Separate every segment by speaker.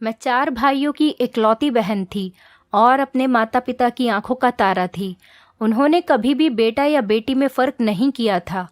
Speaker 1: मैं 4 भाइयों की इकलौती बहन थी और अपने माता पिता की आंखों का तारा थी। उन्होंने कभी भी बेटा या बेटी में फ़र्क नहीं किया था।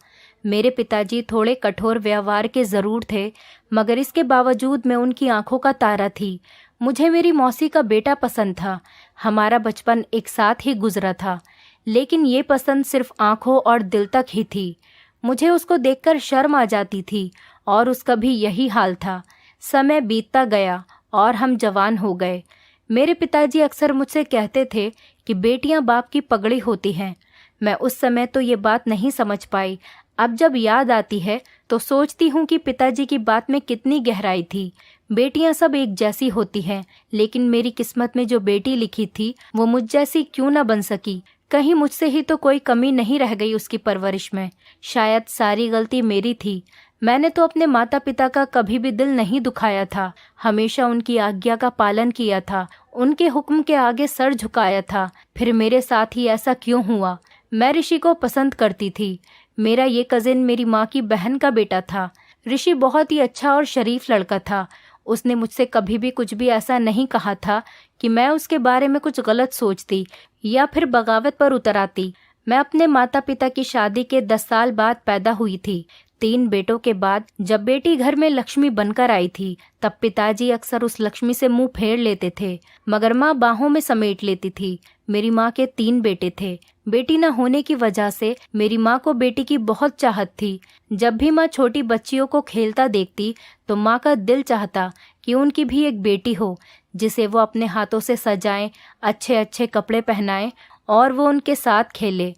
Speaker 1: मेरे पिताजी थोड़े कठोर व्यवहार के ज़रूर थे, मगर इसके बावजूद मैं उनकी आंखों का तारा थी। मुझे मेरी मौसी का बेटा पसंद था। हमारा बचपन एक साथ ही गुजरा था, लेकिन ये पसंद सिर्फ आंखों और दिल तक ही थी। मुझे उसको देखकर शर्म आ जाती थी और उसका भी यही हाल था। समय बीतता गया और हम जवान हो गए। मेरे पिताजी अक्सर मुझसे कहते थे कि बेटियां बाप की पगड़ी होती हैं। मैं उस समय तो ये बात नहीं समझ पाई। अब जब याद आती है तो सोचती हूँ कि पिताजी की बात में कितनी गहराई थी। बेटियां सब एक जैसी होती हैं, लेकिन मेरी किस्मत में जो बेटी लिखी थी वो मुझ जैसी क्यों न बन सकी। कहीं मुझसे ही तो कोई कमी नहीं रह गई उसकी परवरिश में। शायद सारी गलती मेरी थी। मैंने तो अपने माता पिता का कभी भी दिल नहीं दुखाया था। हमेशा उनकी आज्ञा का पालन किया था, उनके हुक्म के आगे सर झुकाया था। फिर मेरे साथ ही ऐसा क्यों हुआ? मैं ऋषि को पसंद करती थी। मेरा ये कजिन मेरी माँ की बहन का बेटा था। ऋषि बहुत ही अच्छा और शरीफ लड़का था। उसने मुझसे कभी भी कुछ भी ऐसा नहीं कहा था कि मैं उसके बारे में कुछ गलत सोचती या फिर बगावत पर उतर आती। मैं अपने माता पिता की शादी के 10 साल बाद पैदा हुई थी। 3 बेटों के बाद जब बेटी घर में लक्ष्मी बनकर आई थी, तब पिताजी अक्सर उस लक्ष्मी से मुंह फेर लेते थे, मगर माँ बाहों में समेट लेती थी। मेरी माँ के 3 बेटे थे। बेटी न होने की वजह से मेरी माँ को बेटी की बहुत चाहत थी। जब भी माँ छोटी बच्चियों को खेलता देखती तो माँ का दिल चाहता कि उनकी भी एक बेटी हो, जिसे वो अपने हाथों से सजाएं, अच्छे अच्छे कपड़े पहनाएं और वो उनके साथ खेले।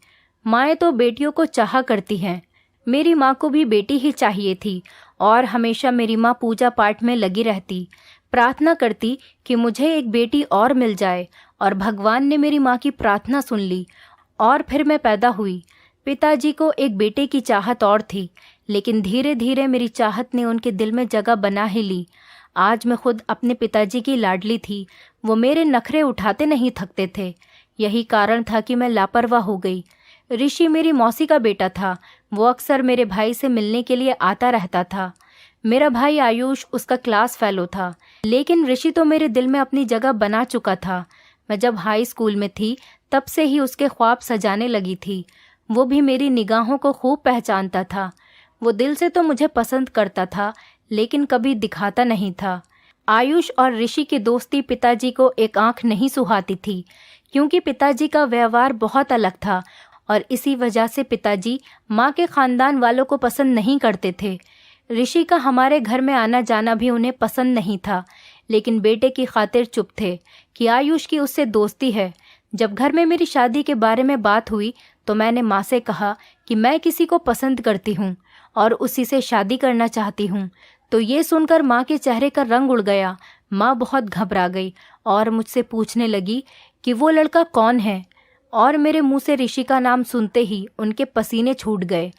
Speaker 1: माएँ तो बेटियों को चाहा करती हैं। मेरी माँ को भी बेटी ही चाहिए थी और हमेशा मेरी माँ पूजा पाठ में लगी रहती, प्रार्थना करती कि मुझे एक बेटी और मिल जाए। और भगवान ने मेरी माँ की प्रार्थना सुन ली और फिर मैं पैदा हुई। पिताजी को एक बेटे की चाहत और थी, लेकिन धीरे धीरे मेरी चाहत ने उनके दिल में जगह बना ही ली। आज मैं खुद अपने पिताजी की लाडली थी। वो मेरे नखरे उठाते नहीं थकते थे। यही कारण था कि मैं लापरवाह हो गई। ऋषि मेरी मौसी का बेटा था। वो अक्सर मेरे भाई से मिलने के लिए आता रहता था। मेरा भाई आयुष उसका क्लास फेलो था, लेकिन ऋषि तो मेरे दिल में अपनी जगह बना चुका था। मैं जब हाई स्कूल में थी तब से ही उसके ख्वाब सजाने लगी थी। वो भी मेरी निगाहों को खूब पहचानता था। वो दिल से तो मुझे पसंद करता था, लेकिन कभी दिखाता नहीं था। आयुष और ऋषि की दोस्ती पिताजी को एक आंख नहीं सुहाती थी, क्योंकि पिताजी का व्यवहार बहुत अलग था और इसी वजह से पिताजी माँ के खानदान वालों को पसंद नहीं करते थे। ऋषि का हमारे घर में आना जाना भी उन्हें पसंद नहीं था, लेकिन बेटे की खातिर चुप थे कि आयुष की उससे दोस्ती है। जब घर में मेरी शादी के बारे में बात हुई तो मैंने माँ से कहा कि मैं किसी को पसंद करती हूँ और उसी से शादी करना चाहती हूँ। तो ये सुनकर माँ के चेहरे का रंग उड़ गया। माँ बहुत घबरा गई और मुझसे पूछने लगी कि वो लड़का कौन है, और मेरे मुंह से ऋषि का नाम सुनते ही उनके पसीने छूट गए।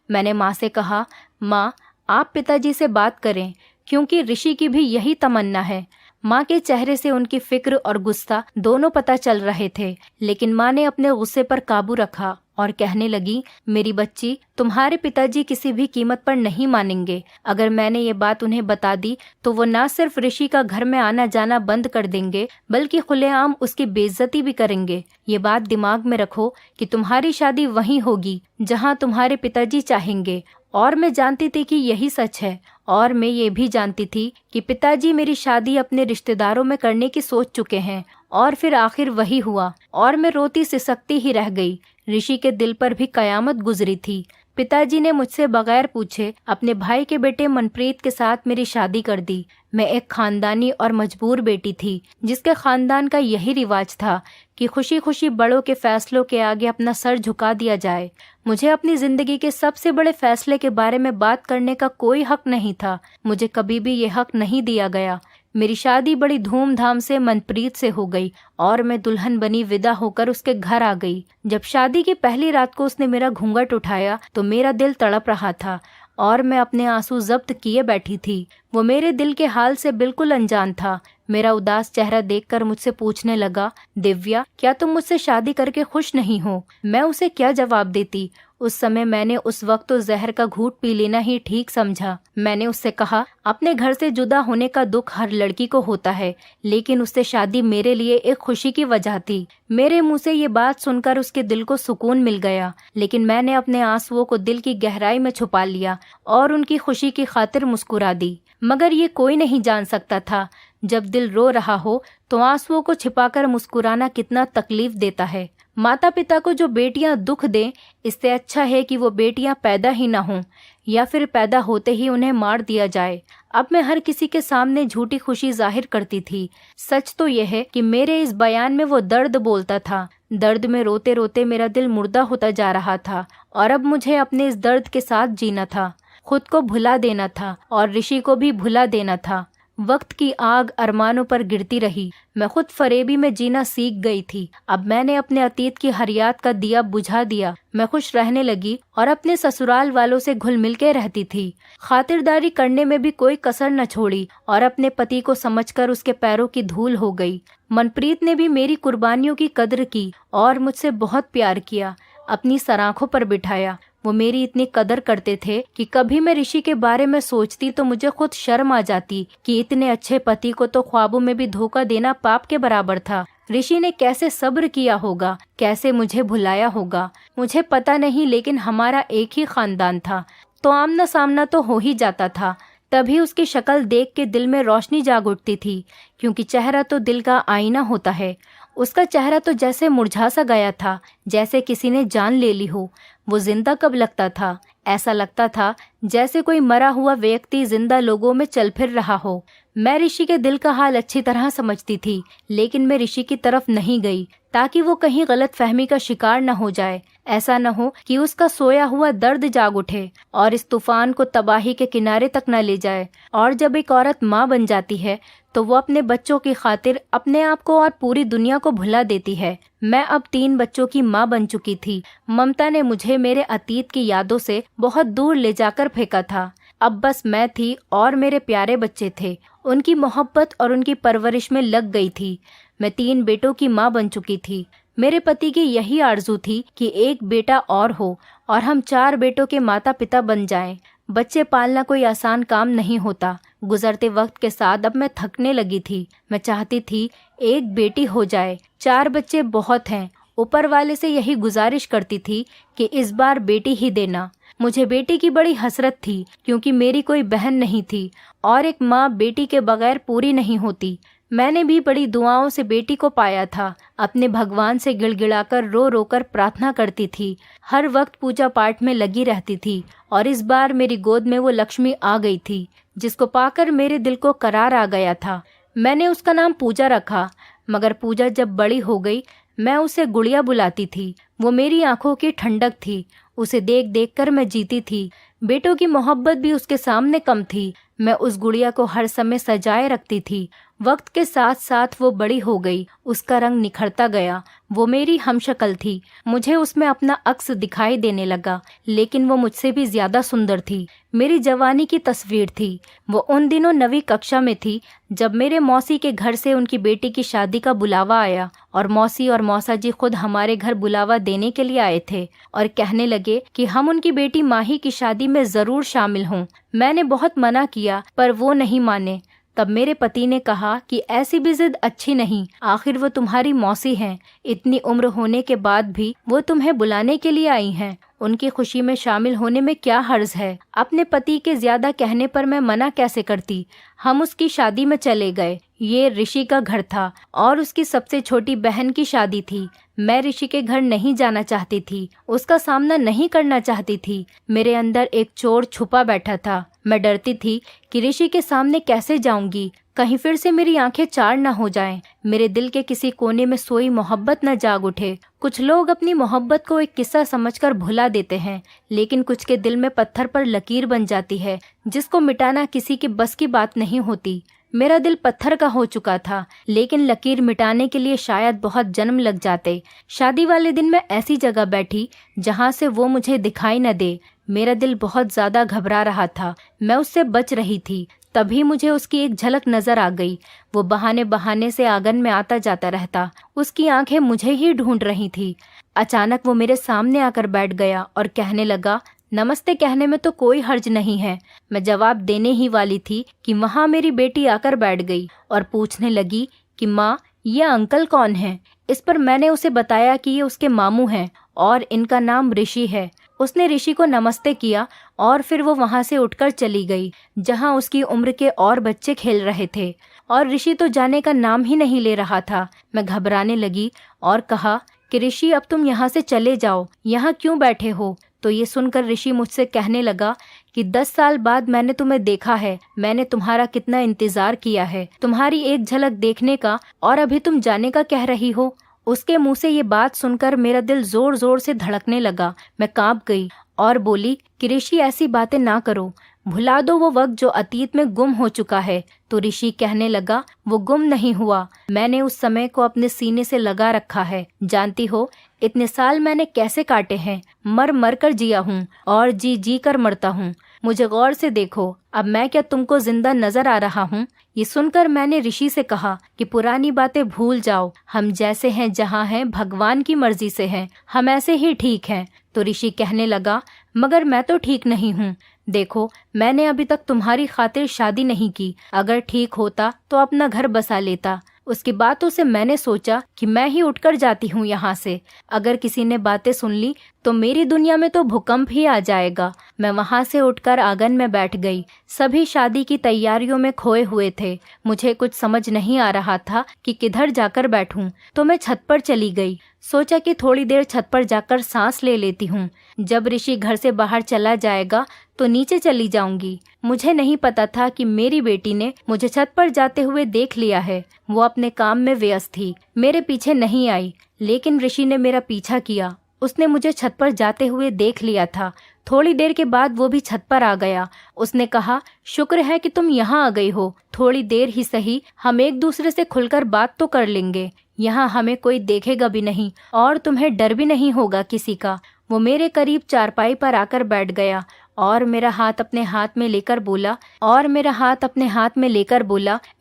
Speaker 1: मैंने माँ से कहा, माँ आप पिताजी से बात करें, क्योंकि ऋषि की भी यही तमन्ना है। माँ के चेहरे से उनकी फिक्र और गुस्सा दोनों पता चल रहे थे, लेकिन माँ ने अपने गुस्से पर काबू रखा और कहने लगी, मेरी बच्ची, तुम्हारे पिताजी किसी भी कीमत पर नहीं मानेंगे। अगर मैंने ये बात उन्हें बता दी तो वो न सिर्फ ऋषि का घर में आना जाना बंद कर देंगे, बल्कि खुलेआम उसकी बेइज्जती भी करेंगे। ये बात दिमाग में रखो कि तुम्हारी शादी वहीं होगी जहाँ तुम्हारे पिताजी चाहेंगे। और मैं जानती थी कि यही सच है, और मैं ये भी जानती थी कि पिताजी मेरी शादी अपने रिश्तेदारों में करने की सोच चुके हैं। और फिर आखिर वही हुआ और मैं रोती सिसकती ही रह गई। ऋषि के दिल पर भी कयामत गुजरी थी। पिताजी ने मुझसे बगैर पूछे अपने भाई के बेटे मनप्रीत के साथ मेरी शादी कर दी। मैं एक खानदानी और मजबूर बेटी थी, जिसके खानदान का यही रिवाज था कि खुशी खुशी बड़ों के फैसलों के आगे अपना सर झुका दिया जाए। मुझे अपनी जिंदगी के सबसे बड़े फैसले के बारे में बात करने का कोई हक नहीं था। मुझे कभी भी ये हक नहीं दिया गया। मेरी शादी बड़ी धूमधाम से मनप्रीत से हो गई और मैं दुल्हन बनी विदा होकर उसके घर आ गई। जब शादी की पहली रात को उसने मेरा घूंघट उठाया तो मेरा दिल तड़प रहा था और मैं अपने आंसू जब्त किए बैठी थी। वो मेरे दिल के हाल से बिल्कुल अनजान था। मेरा उदास चेहरा देखकर मुझसे पूछने लगा, दिव्या, क्या तुम मुझसे शादी करके खुश नहीं हो? मैं उसे क्या जवाब देती? उस समय मैंने उस वक्त तो जहर का घूंट पी लेना ही ठीक समझा। मैंने उससे कहा, अपने घर से जुदा होने का दुख हर लड़की को होता है, लेकिन उससे शादी मेरे लिए एक खुशी की वजह थी। मेरे मुंह से ये बात सुनकर उसके दिल को सुकून मिल गया, लेकिन मैंने अपने आंसुओं को दिल की गहराई में छुपा लिया और उनकी खुशी की खातिर मुस्कुरा दी। मगर ये कोई नहीं जान सकता था, जब दिल रो रहा हो तो आंसुओं को छिपाकर मुस्कुराना कितना तकलीफ देता है। माता पिता को जो बेटियां दुख दें, इससे अच्छा है कि वो बेटियां पैदा ही ना हों, या फिर पैदा होते ही उन्हें मार दिया जाए। अब मैं हर किसी के सामने झूठी खुशी जाहिर करती थी। सच तो यह है कि मेरे इस बयान में वो दर्द बोलता था। दर्द में रोते रोते मेरा दिल मुर्दा होता जा रहा था और अब मुझे अपने इस दर्द के साथ जीना था, खुद को भुला देना था और ऋषि को भी भुला देना था। वक्त की आग अरमानों पर गिरती रही। मैं खुद फरेबी में जीना सीख गई थी। अब मैंने अपने अतीत की हर याद का दिया बुझा दिया। मैं खुश रहने लगी और अपने ससुराल वालों से घुल मिल के रहती थी। खातिरदारी करने में भी कोई कसर न छोड़ी और अपने पति को समझकर उसके पैरों की धूल हो गई। मनप्रीत ने भी मेरी कुर्बानियों की कद्र की और मुझसे बहुत प्यार किया, अपनी सराखों पर बिठाया। वो मेरी इतनी कदर करते थे कि कभी मैं ऋषि के बारे में सोचती तो मुझे खुद शर्म आ जाती कि इतने अच्छे पति को तो ख्वाबों में भी धोखा देना पाप के बराबर था। ऋषि ने कैसे सब्र किया होगा, कैसे मुझे भुलाया होगा, मुझे पता नहीं, लेकिन हमारा एक ही खानदान था तो आमना सामना तो हो ही जाता था। तभी उसकी शक्ल देख के दिल में रोशनी जाग उठती थी, क्योंकि चेहरा तो दिल का आईना होता है। उसका चेहरा तो जैसे मुरझा सा गया था, जैसे किसी ने जान ले ली हो। वो जिंदा कब लगता था? ऐसा लगता था जैसे कोई मरा हुआ व्यक्ति जिंदा लोगों में चल फिर रहा हो। मैं ऋषि के दिल का हाल अच्छी तरह समझती थी, लेकिन मैं ऋषि की तरफ नहीं गई ताकि वो कहीं गलत फहमी का शिकार न हो जाए। ऐसा न हो कि उसका सोया हुआ दर्द जाग उठे और इस तूफान को तबाही के किनारे तक न ले जाए। और जब एक औरत माँ बन जाती है तो वो अपने बच्चों की खातिर अपने आप को और पूरी दुनिया को भुला देती है। मैं अब 3 बच्चों की माँ बन चुकी थी। ममता ने मुझे मेरे अतीत की यादों से बहुत दूर ले जाकर फेंका था। अब बस मैं थी और मेरे प्यारे बच्चे थे। उनकी मोहब्बत और उनकी परवरिश में लग गई थी। मैं 3 बेटों की माँ बन चुकी थी। मेरे पति की यही आरजू थी कि एक बेटा और हो और हम 4 बेटों के माता पिता बन जाएं। बच्चे पालना कोई आसान काम नहीं होता। गुजरते वक्त के साथ अब मैं थकने लगी थी। मैं चाहती थी एक बेटी हो जाए। 4 बच्चे बहुत हैं। ऊपर वाले से यही गुजारिश करती थी कि इस बार बेटी ही देना। मुझे बेटी की बड़ी हसरत थी, क्योंकि मेरी कोई बहन नहीं थी और एक माँ बेटी के बगैर पूरी नहीं होती। मैंने भी बड़ी दुआओं से बेटी को पाया था। अपने भगवान से गिड़गिड़ाकर रो रो कर प्रार्थना करती थी। हर वक्त पूजा पाठ में लगी रहती थी और इस बार मेरी गोद में वो लक्ष्मी आ गई थी, जिसको पाकर मेरे दिल को करार आ गया था। मैंने उसका नाम पूजा रखा, मगर पूजा जब बड़ी हो गई मैं उसे गुड़िया बुलाती थी। वो मेरी आंखों की ठंडक थी। उसे देख देख कर मैं जीती थी। बेटों की मोहब्बत भी उसके सामने कम थी। मैं उस गुड़िया को हर समय सजाए रखती थी। वक्त के साथ साथ वो बड़ी हो गई, उसका रंग निखरता गया। वो मेरी हमशक्ल थी। मुझे उसमें अपना अक्स दिखाई देने लगा, लेकिन वो मुझसे भी ज्यादा सुंदर थी। मेरी जवानी की तस्वीर थी। वो उन दिनों 9वीं कक्षा में थी जब मेरे मौसी के घर से उनकी बेटी की शादी का बुलावा आया और मौसी और मौसा जी खुद हमारे घर बुलावा देने के लिए आए थे और कहने लगे कि हम उनकी बेटी माही की शादी में जरूर शामिल हों। मैंने बहुत मना किया पर वो नहीं माने। तब मेरे पति ने कहा कि ऐसी भी जिद अच्छी नहीं, आखिर वो तुम्हारी मौसी हैं। इतनी उम्र होने के बाद भी वो तुम्हें बुलाने के लिए आई हैं। उनकी खुशी में शामिल होने में क्या हर्ज है। अपने पति के ज्यादा कहने पर मैं मना कैसे करती। हम उसकी शादी में चले गए। ये ऋषि का घर था और उसकी सबसे छोटी बहन की शादी थी। मैं ऋषि के घर नहीं जाना चाहती थी, उसका सामना नहीं करना चाहती थी। मेरे अंदर एक चोर छुपा बैठा था। मैं डरती थी कि ऋषि के सामने कैसे जाऊंगी, कहीं फिर से मेरी आंखें चार न हो जाएं, मेरे दिल के किसी कोने में सोई मोहब्बत न जाग उठे। कुछ लोग अपनी मोहब्बत को एक किस्सा समझकर भुला देते हैं, लेकिन कुछ के दिल में पत्थर पर लकीर बन जाती है, जिसको मिटाना किसी के बस की बात नहीं होती। मेरा दिल पत्थर का हो चुका था, लेकिन लकीर मिटाने के लिए शायद बहुत जन्म लग जाते। शादी वाले दिन मैं ऐसी जगह बैठी जहां से वो मुझे दिखाई न दे। मेरा दिल बहुत ज्यादा घबरा रहा था। मैं उससे बच रही थी तभी मुझे उसकी एक झलक नजर आ गई। वो बहाने बहाने से आंगन में आता जाता रहता। उसकी आंखें मुझे ही ढूंढ रही थी। अचानक वो मेरे सामने आकर बैठ गया और कहने लगा, नमस्ते कहने में तो कोई हर्ज नहीं है। मैं जवाब देने ही वाली थी कि वहां मेरी बेटी आकर बैठ गई और पूछने लगी कि माँ, ये अंकल कौन है। इस पर मैंने उसे बताया कि ये उसके मामू हैं और इनका नाम ऋषि है। उसने ऋषि को नमस्ते किया और फिर वो वहां से उठकर चली गई जहां उसकी उम्र के और बच्चे खेल रहे थे, और ऋषि तो जाने का नाम ही नहीं ले रहा था। मैं घबराने लगी और कहा कि ऋषि, अब तुम यहाँ से चले जाओ, यहाँ क्यों बैठे हो। तो ये सुनकर ऋषि मुझसे कहने लगा कि 10 साल बाद मैंने तुम्हें देखा है, मैंने तुम्हारा कितना इंतजार किया है, तुम्हारी एक झलक देखने का, और अभी तुम जाने का कह रही हो। उसके मुंह से ये बात सुनकर मेरा दिल जोर जोर से धड़कने लगा। मैं कांप गई और बोली कि ऋषि, ऐसी बातें ना करो, भुला दो वो वक्त जो अतीत में गुम हो चुका है। तो ऋषि कहने लगा, वो गुम नहीं हुआ, मैंने उस समय को अपने सीने से लगा रखा है। जानती हो, इतने साल मैंने कैसे काटे हैं, मर मर कर जिया हूँ और जी जी कर मरता हूँ। मुझे गौर से देखो, अब मैं क्या तुमको जिंदा नजर आ रहा हूँ। ये सुनकर मैंने ऋषि से कहा कि पुरानी बातें भूल जाओ, हम जैसे हैं जहाँ हैं भगवान की मर्जी से हैं, हम ऐसे ही ठीक हैं। तो ऋषि कहने लगा, मगर मैं तो ठीक नहीं हूँ। देखो, मैंने अभी तक तुम्हारी खातिर शादी नहीं की, अगर ठीक होता तो अपना घर बसा लेता। उसकी बातों से मैंने सोचा कि मैं ही उठकर जाती हूँ यहाँ से। अगर किसी ने बातें सुन ली तो मेरी दुनिया में तो भूकंप ही आ जाएगा। मैं वहाँ से उठकर आंगन में बैठ गई। सभी शादी की तैयारियों में खोए हुए थे। मुझे कुछ समझ नहीं आ रहा था कि किधर जाकर बैठूं, तो मैं छत पर चली गई। सोचा कि थोड़ी देर छत पर जाकर सांस ले लेती हूँ। जब ऋषि घर से बाहर चला जाएगा तो नीचे चली जाऊंगी। मुझे नहीं पता था कि मेरी बेटी ने मुझे छत पर जाते हुए देख लिया है। वो अपने काम में व्यस्त थी, मेरे पीछे नहीं आई, लेकिन ऋषि ने मेरा पीछा किया। उसने मुझे छत पर जाते हुए देख लिया था। थोड़ी देर के बाद वो भी छत पर आ गया। उसने कहा, शुक्र है कि तुम यहाँ आ गई हो, थोड़ी देर ही सही, हम एक दूसरे से खुलकर बात तो कर लेंगे। यहाँ हमें कोई देखेगा भी नहीं और तुम्हें डर भी नहीं होगा किसी का। वो मेरे करीब चारपाई पर आकर बैठ गया और मेरा हाथ अपने हाथ में लेकर बोला,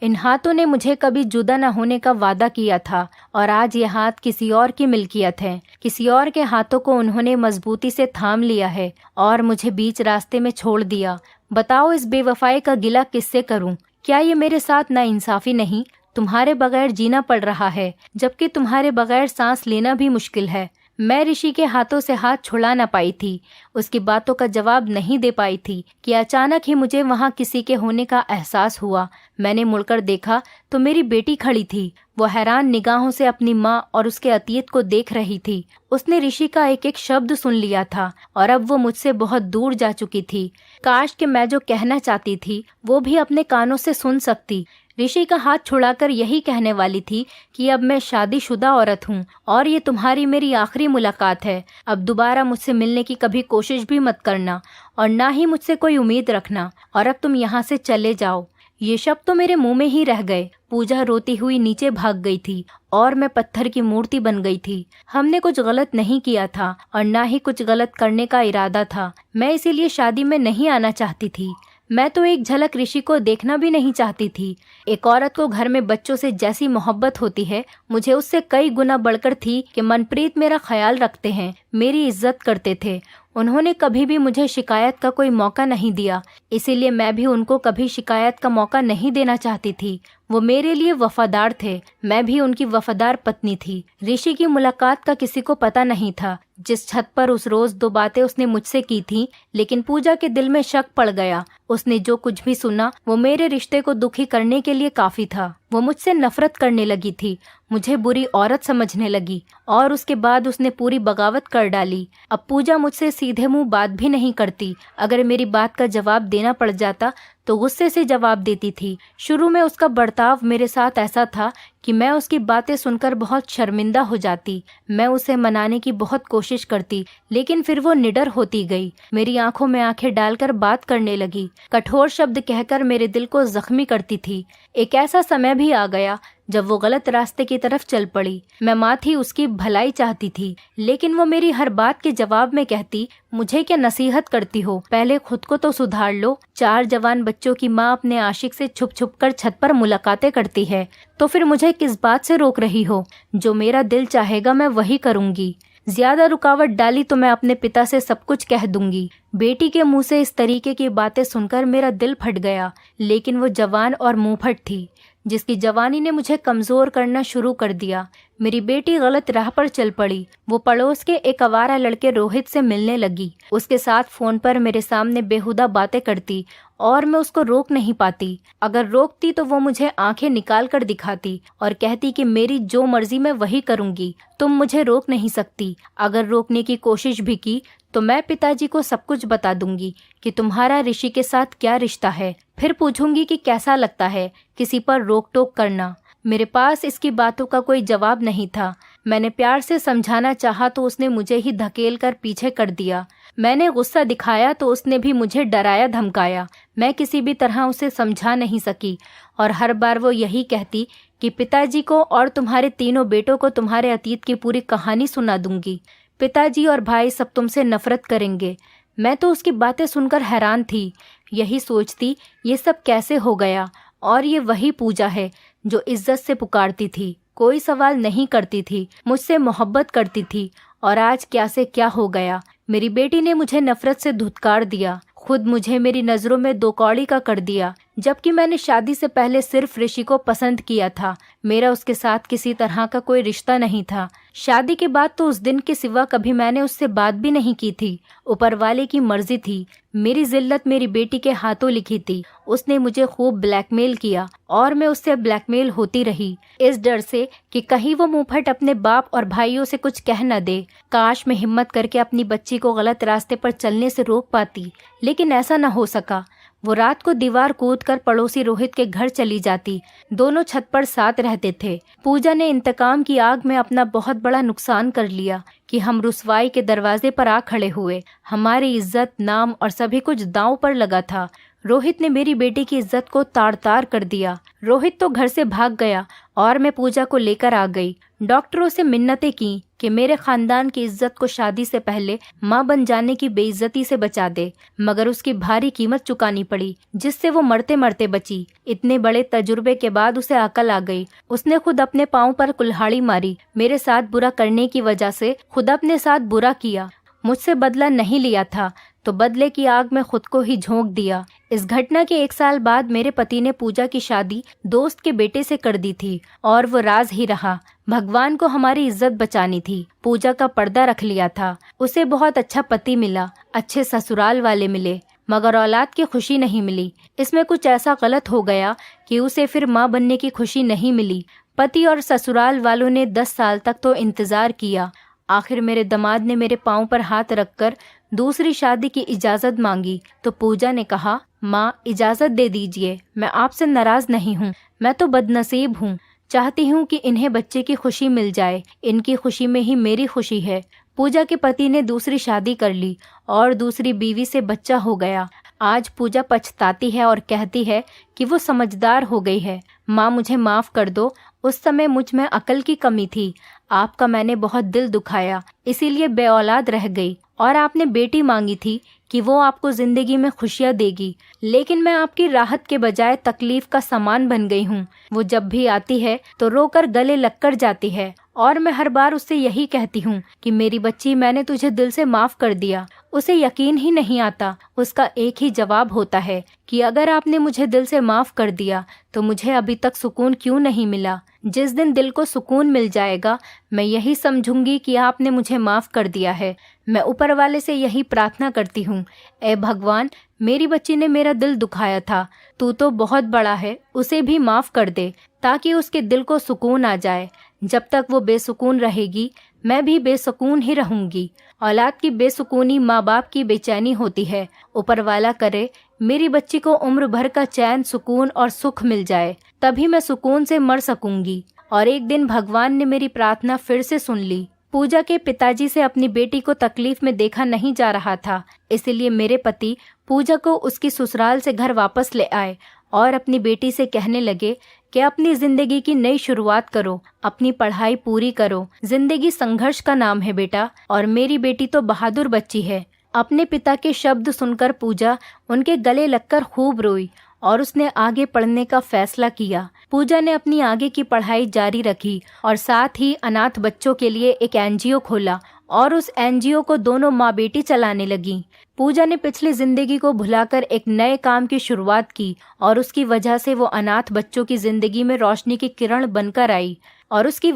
Speaker 1: इन हाथों ने मुझे कभी जुदा न होने का वादा किया था और आज ये हाथ किसी और की मिल्कियत है। किसी और के हाथों को उन्होंने मजबूती से थाम लिया है और मुझे बीच रास्ते में छोड़ दिया। बताओ, इस बेवफाई का गिला किससे करूं? क्या ये मेरे साथ नाइंसाफी नहीं? तुम्हारे बगैर जीना पड़ रहा है, जबकि तुम्हारे बगैर सांस लेना भी मुश्किल है। मैं ऋषि के हाथों से हाथ छुड़ा न पाई थी, उसकी बातों का जवाब नहीं दे पाई थी कि अचानक ही मुझे वहां किसी के होने का एहसास हुआ। मैंने मुड़कर देखा तो मेरी बेटी खड़ी थी। वो हैरान निगाहों से अपनी माँ और उसके अतीत को देख रही थी। उसने ऋषि का एक एक शब्द सुन लिया था और अब वो मुझसे बहुत दूर जा चुकी थी। काश कि मैं जो कहना चाहती थी वो भी अपने कानों से सुन सकती। ऋषि का हाथ छुड़ाकर यही कहने वाली थी कि अब मैं शादीशुदा औरत हूँ और ये तुम्हारी मेरी आखिरी मुलाकात है। अब दोबारा मुझसे मिलने की कभी कोशिश भी मत करना और ना ही मुझसे कोई उम्मीद रखना, और अब तुम यहाँ से चले जाओ। ये शब्द तो मेरे मुंह में ही रह गए। पूजा रोती हुई नीचे भाग गई थी और मैं पत्थर की मूर्ति बन गई थी। हमने कुछ गलत नहीं किया था और ना ही कुछ गलत करने का इरादा था। मैं इसीलिए शादी में नहीं आना चाहती थी। मैं तो एक झलक ऋषि को देखना भी नहीं चाहती थी। एक औरत को घर में बच्चों से जैसी मोहब्बत होती है, मुझे उससे कई गुना बढ़कर थी कि मनप्रीत मेरा ख्याल रखते हैं, मेरी इज्जत करते थे। उन्होंने कभी भी मुझे शिकायत का कोई मौका नहीं दिया, इसीलिए मैं भी उनको कभी शिकायत का मौका नहीं देना चाहती थी। वो मेरे लिए वफादार थे, मैं भी उनकी वफादार पत्नी थी। ऋषि की मुलाकात का किसी को पता नहीं था। जिस छत पर उस रोज 2 बातें उसने मुझसे की थी, लेकिन पूजा के दिल में शक पड़ गया। उसने जो कुछ भी सुना वो मेरे रिश्ते को दुखी करने के लिए काफी था। वो मुझसे नफरत करने लगी थी, मुझे बुरी औरत समझने लगी और उसके बाद उसने पूरी बगावत कर डाली। अब पूजा मुझसे सीधे मुंह बात भी नहीं करती। अगर मेरी बात का जवाब देना पड़ जाता तो गुस्से से जवाब देती थी। शुरू में उसका बर्ताव मेरे साथ ऐसा था कि मैं उसकी बातें सुनकर बहुत शर्मिंदा हो जाती। मैं उसे मनाने की बहुत कोशिश करती, लेकिन फिर वो निडर होती गई। मेरी आंखों में आंखें डालकर बात करने लगी, कठोर शब्द कहकर मेरे दिल को जख्मी करती थी। एक ऐसा समय भी आ गया जब वो गलत रास्ते की तरफ चल पड़ी। मैं माँ थी, उसकी भलाई चाहती थी, लेकिन वो मेरी हर बात के जवाब में कहती, मुझे क्या नसीहत करती हो, पहले खुद को तो सुधार लो। 4 जवान बच्चों की माँ अपने आशिक से छुप छुप कर छत पर मुलाकातें करती है, तो फिर मुझे किस बात से रोक रही हो? जो मेरा दिल चाहेगा मैं वही करूँगी। ज्यादा रुकावट डाली तो मैं अपने पिता से सब कुछ कह दूंगी। बेटी के मुंह से इस तरीके की बातें सुनकर मेरा दिल फट गया, लेकिन वो जवान और मुंहफट थी, जिसकी जवानी ने मुझे कमजोर करना शुरू कर दिया। मेरी बेटी गलत राह पर चल पड़ी। वो पड़ोस के एक आवारा लड़के रोहित से मिलने लगी। उसके साथ फोन पर मेरे सामने बेहुदा बातें करती और मैं उसको रोक नहीं पाती। अगर रोकती तो वो मुझे आंखें निकाल कर दिखाती और कहती कि मेरी जो मर्जी मैं वही करूंगी, तुम मुझे रोक नहीं सकती। अगर रोकने की कोशिश भी की तो मैं पिताजी को सब कुछ बता दूंगी कि तुम्हारा ऋषि के साथ क्या रिश्ता है। फिर पूछूंगी कि कैसा लगता है किसी पर रोक टोक करना। मेरे पास इसकी बातों का कोई जवाब नहीं था। मैंने प्यार से समझाना चाहा तो उसने मुझे ही धकेल कर पीछे कर दिया। मैंने गुस्सा दिखाया तो उसने भी मुझे डराया धमकाया। मैं किसी भी तरह उसे समझा नहीं सकी और हर बार वो यही कहती कि पिताजी को और तुम्हारे तीनों बेटों को तुम्हारे अतीत की पूरी कहानी सुना दूंगी। पिताजी और भाई सब तुमसे नफरत करेंगे। मैं तो उसकी बातें सुनकर हैरान थी। यही सोचती ये सब कैसे हो गया, और ये वही पूजा है जो इज्जत से पुकारती थी, कोई सवाल नहीं करती थी, मुझसे मोहब्बत करती थी, और आज क्या से क्या हो गया। मेरी बेटी ने मुझे नफरत से धुतकार दिया, खुद मुझे मेरी नजरों में दो कौड़ी का कर दिया, जबकि मैंने शादी से पहले सिर्फ ऋषि को पसंद किया था। मेरा उसके साथ किसी तरह का कोई रिश्ता नहीं था। शादी के बाद तो उस दिन के सिवा कभी मैंने उससे बात भी नहीं की थी। ऊपर वाले की मर्जी थी। मेरी जिल्लत मेरी बेटी के हाथों लिखी थी। उसने मुझे खूब ब्लैकमेल किया और मैं उससे ब्लैकमेल होती रही, इस डर से कि कहीं वो मुंहफट अपने बाप और भाइयों से कुछ कह न दे। काश मैं हिम्मत करके अपनी बच्ची को गलत रास्ते पर चलने से रोक पाती, लेकिन ऐसा न हो सका। वो रात को दीवार कूदकर पड़ोसी रोहित के घर चली जाती। दोनों छत पर साथ रहते थे। पूजा ने इंतकाम की आग में अपना बहुत बड़ा नुकसान कर लिया कि हम रुसवाई के दरवाजे पर आ खड़े हुए। हमारी इज्जत, नाम और सभी कुछ दांव पर लगा था। रोहित ने मेरी बेटी की इज्जत को तार तार कर दिया। रोहित तो घर से भाग गया और मैं पूजा को लेकर आ गई। डॉक्टरों से मिन्नतें की कि मेरे खानदान की इज्जत को शादी से पहले मां बन जाने की बेइज्जती से बचा दे, मगर उसकी भारी कीमत चुकानी पड़ी, जिससे वो मरते मरते बची। इतने बड़े तजुर्बे के बाद उसे अकल आ गई। उसने खुद अपने पांव पर कुल्हाड़ी मारी। मेरे साथ बुरा करने की वजह से खुद अपने साथ बुरा किया। मुझसे बदला नहीं लिया था तो बदले की आग में खुद को ही झोंक दिया। इस घटना के 1 साल बाद मेरे पति ने पूजा की शादी दोस्त के बेटे से कर दी थी, और वो राज ही रहा। भगवान को हमारी इज्जत बचानी थी। पूजा का पर्दा रख लिया था। उसे बहुत अच्छा पति मिला, अच्छे ससुराल वाले मिले, मगर औलाद की खुशी नहीं मिली। इसमें कुछ ऐसा गलत हो गया कि उसे फिर माँ बनने की खुशी नहीं मिली। पति और ससुराल वालों ने 10 साल तक तो इंतजार किया। आखिर मेरे दामाद ने मेरे पांव पर हाथ रखकर दूसरी शादी की इजाजत मांगी तो पूजा ने कहा, माँ इजाजत दे दीजिए, मैं आपसे नाराज नहीं हूँ, मैं तो बदनसीब हूँ। चाहती हूँ कि इन्हें बच्चे की खुशी मिल जाए। इनकी खुशी में ही मेरी खुशी है। पूजा के पति ने दूसरी शादी कर ली और दूसरी बीवी से बच्चा हो गया। आज पूजा पछताती है और कहती है कि वो समझदार हो गई है। माँ मुझे माफ कर दो, उस समय मुझ में अकल की कमी थी। आपका मैंने बहुत दिल दुखाया, इसीलिए बेऔलाद रह गई। और आपने बेटी मांगी थी कि वो आपको जिंदगी में खुशियाँ देगी, लेकिन मैं आपकी राहत के बजाय तकलीफ का सामान बन गई हूँ। वो जब भी आती है तो रोकर गले लगकर जाती है और मैं हर बार उससे यही कहती हूँ कि मेरी बच्ची, मैंने तुझे दिल से माफ कर दिया। उसे यकीन ही नहीं आता। उसका एक ही जवाब होता है कि अगर आपने मुझे दिल से माफ कर दिया तो मुझे अभी तक सुकून क्यों नहीं मिला। जिस दिन दिल को सुकून मिल जाएगा मैं यही समझूंगी कि आपने मुझे माफ कर दिया है। मैं ऊपर वाले से यही प्रार्थना करती हूँ, ए भगवान, मेरी बच्ची ने मेरा दिल दुखाया था, तू तो बहुत बड़ा है, उसे भी माफ कर दे ताकि उसके दिल को सुकून आ जाए। जब तक वो बेसुकून रहेगी मैं भी बेसुकून ही रहूंगी। औलाद की बेसुकूनी माँ बाप की बेचैनी होती है। ऊपर वाला करे मेरी बच्ची को उम्र भर का चैन, सुकून और सुख मिल जाए, तभी मैं सुकून से मर सकूंगी। और एक दिन भगवान ने मेरी प्रार्थना फिर से सुन ली। पूजा के पिताजी से अपनी बेटी को तकलीफ में देखा नहीं जा रहा था, इसलिए मेरे पति पूजा को उसकी ससुराल से घर वापस ले आए और अपनी बेटी से कहने लगे कि अपनी जिंदगी की नई शुरुआत करो, अपनी पढ़ाई पूरी करो। जिंदगी संघर्ष का नाम है बेटा, और मेरी बेटी तो बहादुर बच्ची है। अपने पिता के शब्द सुनकर पूजा उनके गले लगकर खूब रोई और उसने आगे पढ़ने का फैसला किया। पूजा ने अपनी आगे की पढ़ाई जारी रखी और साथ ही अनाथ बच्चों के लिए एक एनजीओ खोला और उस एनजीओ को दोनों माँ बेटी चलाने लगी। पूजा ने पिछली जिंदगी को भुलाकर एक नए काम की शुरुआत की और उसकी वजह से वो अनाथ बच्चों की जिंदगी में रोशनी की किरण बनकर आई और उसकी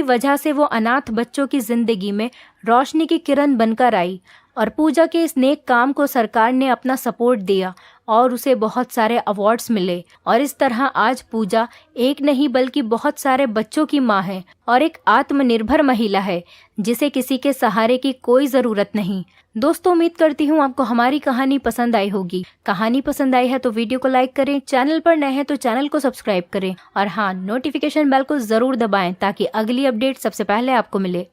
Speaker 1: वजह से वो अनाथ बच्चों की जिंदगी में रोशनी की किरण बनकर आई। और पूजा के इस नेक काम को सरकार ने अपना सपोर्ट दिया और उसे बहुत सारे अवार्ड्स मिले। और इस तरह आज पूजा एक नहीं बल्कि बहुत सारे बच्चों की माँ है और एक आत्मनिर्भर महिला है जिसे किसी के सहारे की कोई ज़रूरत नहीं। दोस्तों, उम्मीद करती हूँ आपको हमारी कहानी पसंद आई होगी। कहानी पसंद आई है तो वीडियो को लाइक करें, चैनल पर नए हैं तो चैनल को सब्सक्राइब करें और हाँ, नोटिफिकेशन बेल को ज़रूर दबाएं ताकि अगली अपडेट सबसे पहले आपको मिले।